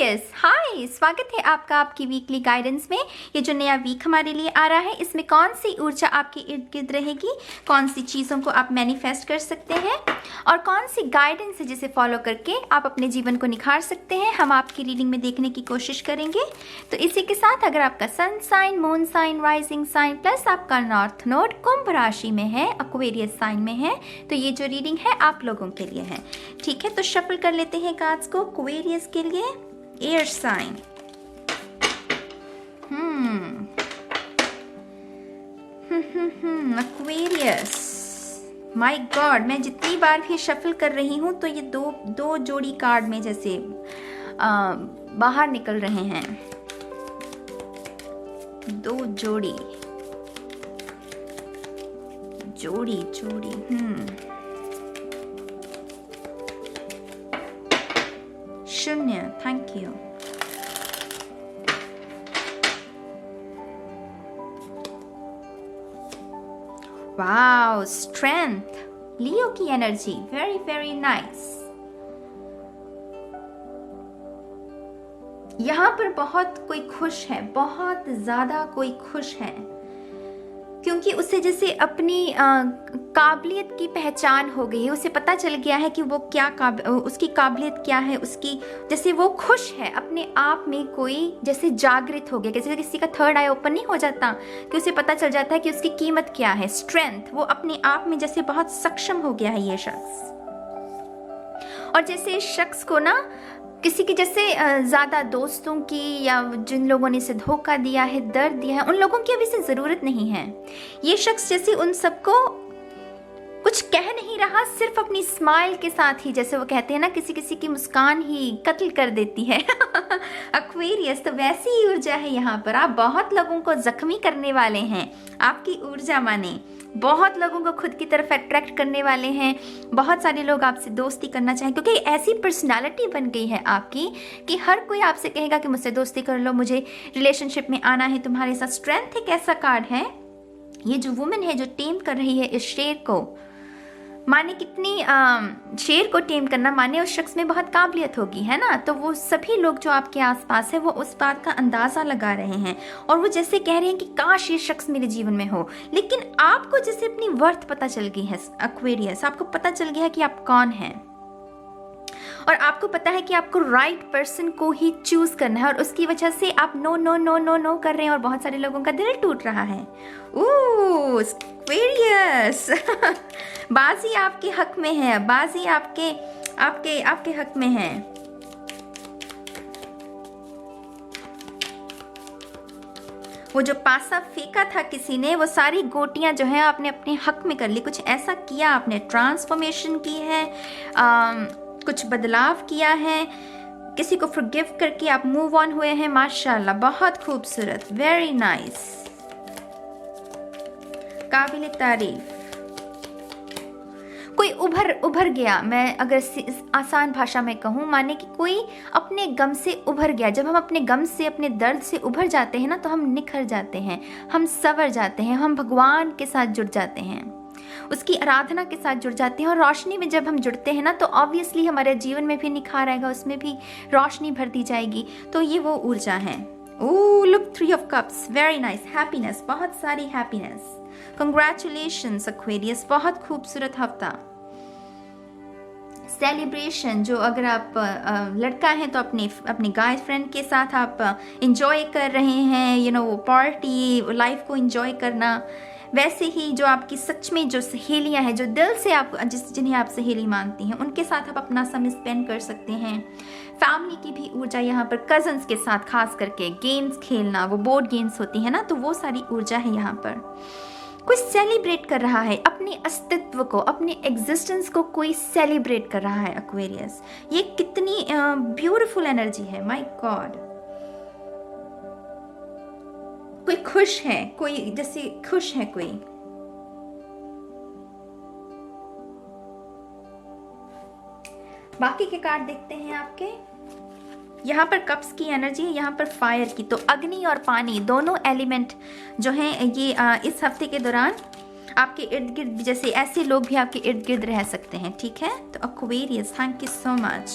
Aquarius, हाय, स्वागत है आपका आपकी वीकली गाइडेंस में। ये जो नया वीक हमारे लिए आ रहा है, इसमें कौन सी ऊर्जा आपके इर्द गिर्द रहेगी, कौन सी चीज़ों को आप मैनिफेस्ट कर सकते हैं और कौन सी गाइडेंस है जिसे फॉलो करके आप अपने जीवन को निखार सकते हैं, हम आपकी रीडिंग में देखने की कोशिश करेंगे। तो इसी के साथ अगर आपका sun sign, moon sign, rising sign plus आपका नॉर्थ नोड कुंभ राशि में है, एक्वेरियस साइन में है, तो ये जो रीडिंग है आप लोगों के लिए है। ठीक है, तो शफल कर लेते हैं कार्ड्स को एक्वेरियस के लिए। Air sign, Aquarius, my god, मैं जितनी बार भी शफल कर रही हूं तो ये दो जोड़ी कार्ड में जैसे बाहर निकल रहे हैं। दो जोड़ी जोड़ी जोड़ी शून्य, थैंक यू। वाओ, स्ट्रेंथ, लियो की एनर्जी, वेरी वेरी नाइस। यहां पर बहुत कोई खुश है, बहुत ज्यादा कोई खुश है, क्योंकि उसे जैसे अपनी काबिलियत की पहचान हो गई है। उसे पता चल गया है कि वो क्या उसकी काबिलियत क्या है, उसकी जैसे वो खुश है अपने आप में, कोई जैसे जागृत हो गया, जैसे किसी का थर्ड आई ओपन नहीं हो जाता कि उसे पता चल जाता है कि उसकी कीमत क्या है। स्ट्रेंथ, वो अपने आप में जैसे बहुत सक्षम हो गया है ये शख्स। और जैसे इस शख्स को ना किसी की जैसे ज़्यादा दोस्तों की या जिन लोगों ने इसे धोखा दिया है, दर्द दिया है, उन लोगों की अभी से ज़रूरत नहीं है। ये शख्स जैसे उन सबको कुछ कह नहीं रहा, सिर्फ अपनी स्माइल के साथ ही, जैसे वो कहते हैं ना, किसी किसी की मुस्कान ही कत्ल कर देती है। एक्वेरियस, तो वैसी ही ऊर्जा है यहाँ पर। आप बहुत लोगों को जख्मी करने वाले हैं, आपकी ऊर्जा माने बहुत लोगों को खुद की तरफ अट्रैक्ट करने वाले हैं। बहुत सारे लोग आपसे दोस्ती करना चाहें, क्योंकि ऐसी पर्सनालिटी बन गई है आपकी कि हर कोई आपसे कहेगा कि मुझसे दोस्ती कर लो, मुझे रिलेशनशिप में आना है तुम्हारे साथ। स्ट्रेंथ एक ऐसा कार्ड है, ये जो वुमेन है जो टेम कर रही है इस शेर को, माने कितनी शेर को टेम करना माने उस शख्स में बहुत काबिलियत होगी, है ना। तो वो सभी लोग जो आपके आसपास है वो उस बात का अंदाज़ा लगा रहे हैं और वो जैसे कह रहे हैं कि काश ये शख्स मेरे जीवन में हो। लेकिन आपको जैसे अपनी वर्थ पता चल गई है एक्वेरियस, आपको पता चल गया है कि आप कौन हैं और आपको पता है कि आपको राइट पर्सन को ही चूज करना है, और उसकी वजह से आप no no no no no कर रहे हैं और बहुत सारे लोगों का दिल टूट रहा है। ओह एक्वेरियस, बाजी आपके हक में है, बाजी आपके आपके आपके हक में है। वो जो पासा फेंका था किसी ने, वो सारी गोटियां जो है आपने अपने हक में कर ली। कुछ ऐसा किया आपने, ट्रांसफॉर्मेशन की है, कुछ बदलाव किया है, किसी को फॉरगिव करके आप मूव ऑन हुए हैं। माशाल्लाह, बहुत खूबसूरत, वेरी नाइस, काबिल तारीफ। कोई उभर गया, मैं अगर आसान भाषा में कहूँ, माने कि कोई अपने गम से उभर गया। जब हम अपने गम से, अपने दर्द से उभर जाते हैं ना, तो हम निखर जाते हैं, हम संवर जाते हैं, हम भगवान के साथ जुड़ जाते हैं, उसकी आराधना के साथ जुड़ जाते हैं। और रोशनी में जब हम जुड़ते हैं ना, तो ऑब्वियसली हमारे जीवन में भी निखार आएगा, उसमें भी रोशनी भर दी जाएगी। तो ये वो ऊर्जा है। Oh look, 3 of cups, very nice, happiness, बहुत सारी हैप्पीनेस। कंग्रेचुलेशंस एक्वेरियस, बहुत खूबसूरत हफ्ता। सेलिब्रेशन, जो अगर आप लड़का है तो अपने गाय फ्रेंड के साथ आप इंजॉय कर रहे हैं, यू नो, वो पार्टी, लाइफ को इंजॉय करना। वैसे ही जो आपकी सच में जो सहेलियां हैं, जो दिल से आप जिन्हें आप सहेली मानती हैं, उनके साथ आप अपना समय स्पेंड कर सकते हैं। फैमिली की भी ऊर्जा यहाँ पर, कजन्स के साथ खास करके गेम्स खेलना, वो बोर्ड गेम्स होती है ना, तो वो सारी ऊर्जा है यहाँ पर। कोई सेलिब्रेट कर रहा है अपने अस्तित्व को, अपने एग्जिस्टेंस को कोई सेलिब्रेट कर रहा है एक्वेरियस। ये कितनी ब्यूटीफुल एनर्जी है, माय गॉड। कोई खुश है, कोई जैसे खुश है कोई। बाकी के कार्ड देखते हैं आपके। यहाँ पर कप्स की एनर्जी है, यहाँ पर फायर की। तो अग्नि और पानी दोनों एलिमेंट जो हैं ये इस हफ्ते के दौरान आपके इर्द गिर्द, जैसे ऐसे लोग भी आपके इर्द गिर्द रह सकते हैं। ठीक है, तो Aquarius, thank you so much.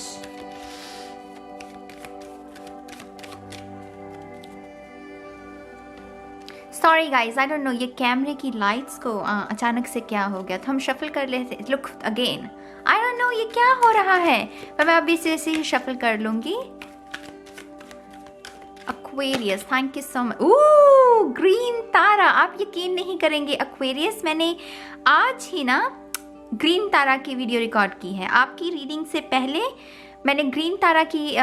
Sorry guys, I don't know ये कैमरे की लाइट्स को अचानक से क्या हो गया, तो हम शफल कर लेते। Look again, I don't know ये क्या हो रहा है, पर मैं अभी से ही शफल कर लूंगी। Aquarius, thank you so much. Oh green Tara, आप यकीन नहीं करेंगे एक्वेरियस, मैंने आज ही ना ग्रीन तारा की वीडियो रिकॉर्ड की है। आपकी रीडिंग से पहले मैंने ग्रीन तारा की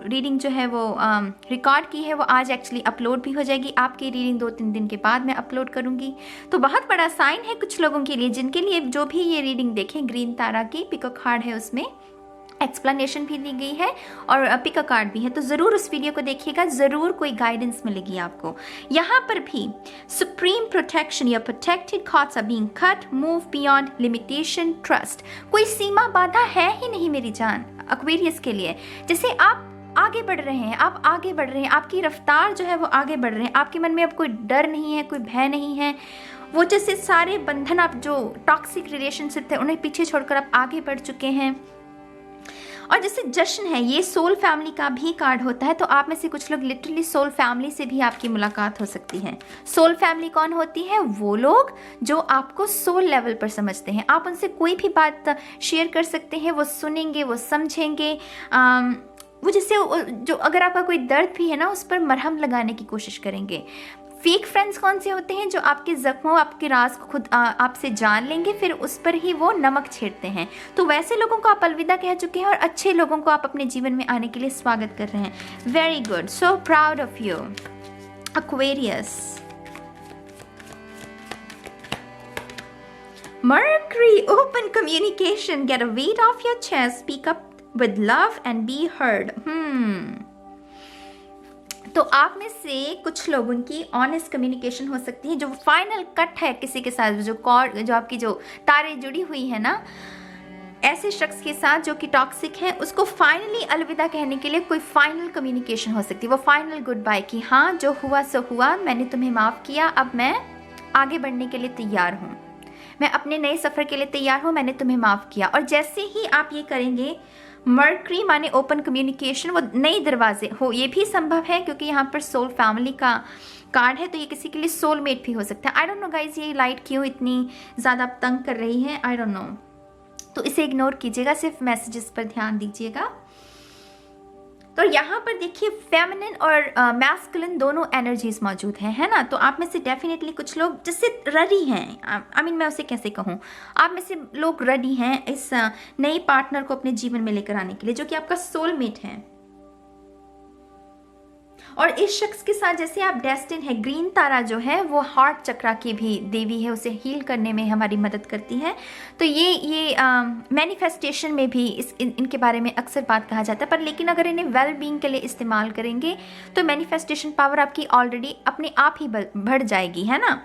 रीडिंग जो है वो रिकॉर्ड की है, वो आज एक्चुअली अपलोड भी हो जाएगी। आपकी रीडिंग 2-3 दिन के बाद मैं अपलोड करूंगी। तो बहुत बड़ा साइन है कुछ लोगों के लिए, जिनके लिए जो भी ये रीडिंग देखें, ग्रीन तारा की पिकअप कार्ड है, उसमें एक्सप्लेनेशन भी दी गई है और पिक कार्ड भी है, तो ज़रूर उस वीडियो को देखिएगा, ज़रूर कोई गाइडेंस मिलेगी आपको। यहाँ पर भी सुप्रीम प्रोटेक्शन, या protected thoughts are being cut, move beyond limitation, trust. कोई सीमा बाधा है ही नहीं मेरी जान एक्वेरियस के लिए। जैसे आप आगे बढ़ रहे हैं, आप आगे बढ़ रहे हैं, आपकी रफ्तार जो है वो आगे बढ़ रहे हैं, आपके मन में अब कोई डर नहीं है, कोई भय नहीं है। वो जैसे सारे बंधन, आप जो टॉक्सिक रिलेशनशिप थे उन्हें पीछे छोड़कर आप आगे बढ़ चुके हैं। और जैसे जश्न है, ये सोल फैमिली का भी कार्ड होता है, तो आप में से कुछ लोग लिटरली सोल फैमिली से भी आपकी मुलाकात हो सकती है। सोल फैमिली कौन होती है? वो लोग जो आपको सोल लेवल पर समझते हैं। आप उनसे कोई भी बात शेयर कर सकते हैं, वो सुनेंगे, वो समझेंगे। वो जैसे जो अगर आपका कोई दर्द भी है ना, उस पर मरहम लगाने की कोशिश करेंगे। फेक फ्रेंड्स कौन से होते हैं? जो आपके जख्मों, आपके राज को खुद आपसे जान लेंगे, फिर उस पर ही वो नमक छेड़ते हैं। तो वैसे लोगों को आप अलविदा कह चुके हैं और अच्छे लोगों को आप अपने जीवन में आने के लिए स्वागत कर रहे हैं। Very good, so proud of you Aquarius. Mercury, open communication, get a weight off your chest, speak up with love and be heard. तो आप में से कुछ लोगों की ऑनेस्ट कम्युनिकेशन हो सकती है, जो फाइनल कट है किसी के साथ, जो कॉर्ड, जो आपकी जो तारे जुड़ी हुई है ना, ऐसे शख्स के साथ जो कि टॉक्सिक है, उसको फाइनली अलविदा कहने के लिए कोई फाइनल कम्युनिकेशन हो सकती है। वो फाइनल गुड बाय कि हाँ जो हुआ सो हुआ, मैंने तुम्हें माफ़ किया, अब मैं आगे बढ़ने के लिए तैयार हूँ, मैं अपने नए सफ़र के लिए तैयार हूँ, मैंने तुम्हें माफ़ किया। और जैसे ही आप ये करेंगे, मर्करी माने ओपन कम्युनिकेशन, वो नए दरवाजे हो, ये भी संभव है क्योंकि यहाँ पर सोल फैमिली का कार्ड है, तो ये किसी के लिए सोलमेट भी हो सकता है। आई डोंट नो गाइज, ये लाइट क्यों इतनी ज़्यादा तंग कर रही है, आई डोंट नो, तो इसे इग्नोर कीजिएगा, सिर्फ मैसेजेस पर ध्यान दीजिएगा। तो यहाँ पर देखिए फेमिनिन और मैस्कुलिन दोनों एनर्जीज मौजूद हैं, है ना। तो आप में से डेफिनेटली कुछ लोग जैसे रेडी हैं, आई मीन मैं उसे कैसे कहूँ, आप में से लोग रेडी हैं इस नए पार्टनर को अपने जीवन में लेकर आने के लिए, जो कि आपका सोलमेट है। और इस शख्स के साथ जैसे आप डेस्टिन है। ग्रीन तारा जो है वो हार्ट चक्रा की भी देवी है, उसे हील करने में हमारी मदद करती है। तो ये मैनिफेस्टेशन में भी इनके बारे में अक्सर बात कहा जाता है, पर लेकिन अगर इन्हें वेल बीइंग के लिए इस्तेमाल करेंगे तो मैनिफेस्टेशन पावर आपकी ऑलरेडी अपने आप ही बढ़ जाएगी, है ना।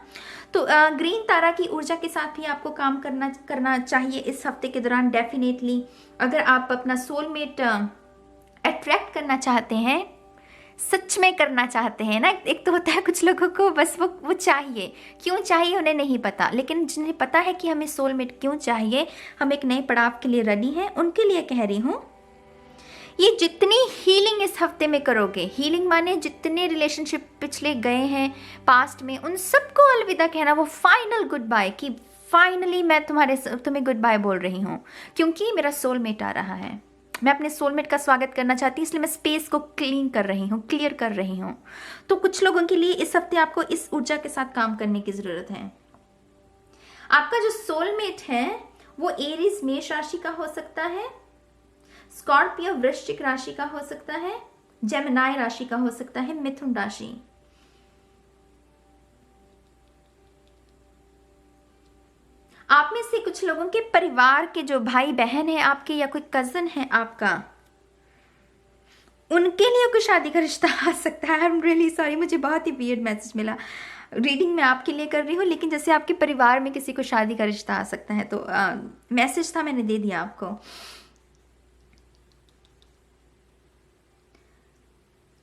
तो ग्रीन तारा की ऊर्जा के साथ भी आपको काम करना चाहिए इस हफ्ते के दौरान डेफिनेटली। अगर आप अपना सोलमेट अट्रैक्ट करना चाहते हैं, सच में करना चाहते हैं ना, एक तो होता है कुछ लोगों को बस वो चाहिए, क्यों चाहिए उन्हें नहीं पता, लेकिन जिन्हें पता है कि हमें सोलमेट क्यों चाहिए, हम एक नए पड़ाव के लिए रेडी हैं, उनके लिए कह रही हूँ, ये जितनी हीलिंग इस हफ्ते में करोगे, हीलिंग माने जितने रिलेशनशिप पिछले गए हैं पास्ट में, उन सबको अलविदा कहना, वो फाइनल गुड बाय कि फाइनली मैं तुम्हें गुड बाय बोल रही हूँ, क्योंकि मेरा सोलमेट आ रहा है, मैं अपने सोलमेट का स्वागत करना चाहती हूँ, इसलिए मैं स्पेस को क्लीन कर रही हूँ, क्लियर कर रही हूँ। तो कुछ लोगों के लिए इस हफ्ते आपको इस ऊर्जा के साथ काम करने की जरूरत है। आपका जो सोलमेट है वो एरीज मेष राशि का हो सकता है, स्कॉर्पियो वृश्चिक राशि का हो सकता है, जेमिनाई राशि का हो सकता है, मिथुन राशि। आप में से कुछ लोगों के परिवार के जो भाई बहन है आपके, या कोई कजन है आपका, उनके लिए कोई शादी का रिश्ता आ सकता है। आई एम रियली सॉरी, मुझे बहुत ही वियर्ड मैसेज मिला, रीडिंग मैं आपके लिए कर रही हूँ, लेकिन जैसे आपके परिवार में किसी को शादी का रिश्ता आ सकता है, तो मैसेज था, मैंने दे दिया आपको।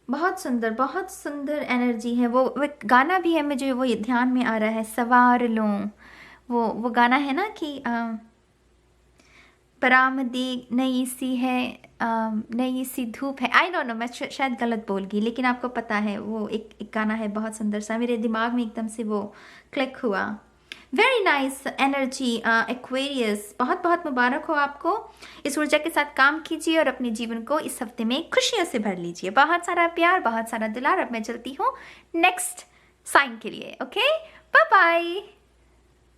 बहुत सुंदर एनर्जी है। वो गाना भी है मुझे, वो ध्यान में आ रहा है, सवार लूं, वो गाना है ना कि परामदी नई सी है, नई सी धूप है, आई डोंट नो, मैं शायद गलत बोल गई, लेकिन आपको पता है वो एक गाना है बहुत सुंदर सा, मेरे दिमाग में एकदम से वो क्लिक हुआ। वेरी नाइस एनर्जी एक्वेरियस, बहुत बहुत मुबारक हो आपको। इस ऊर्जा के साथ काम कीजिए और अपने जीवन को इस हफ्ते में खुशियों से भर लीजिए। बहुत सारा प्यार, बहुत सारा दुलार। अब मैं चलती हूँ नेक्स्ट साइन के लिए। Okay, bye bye.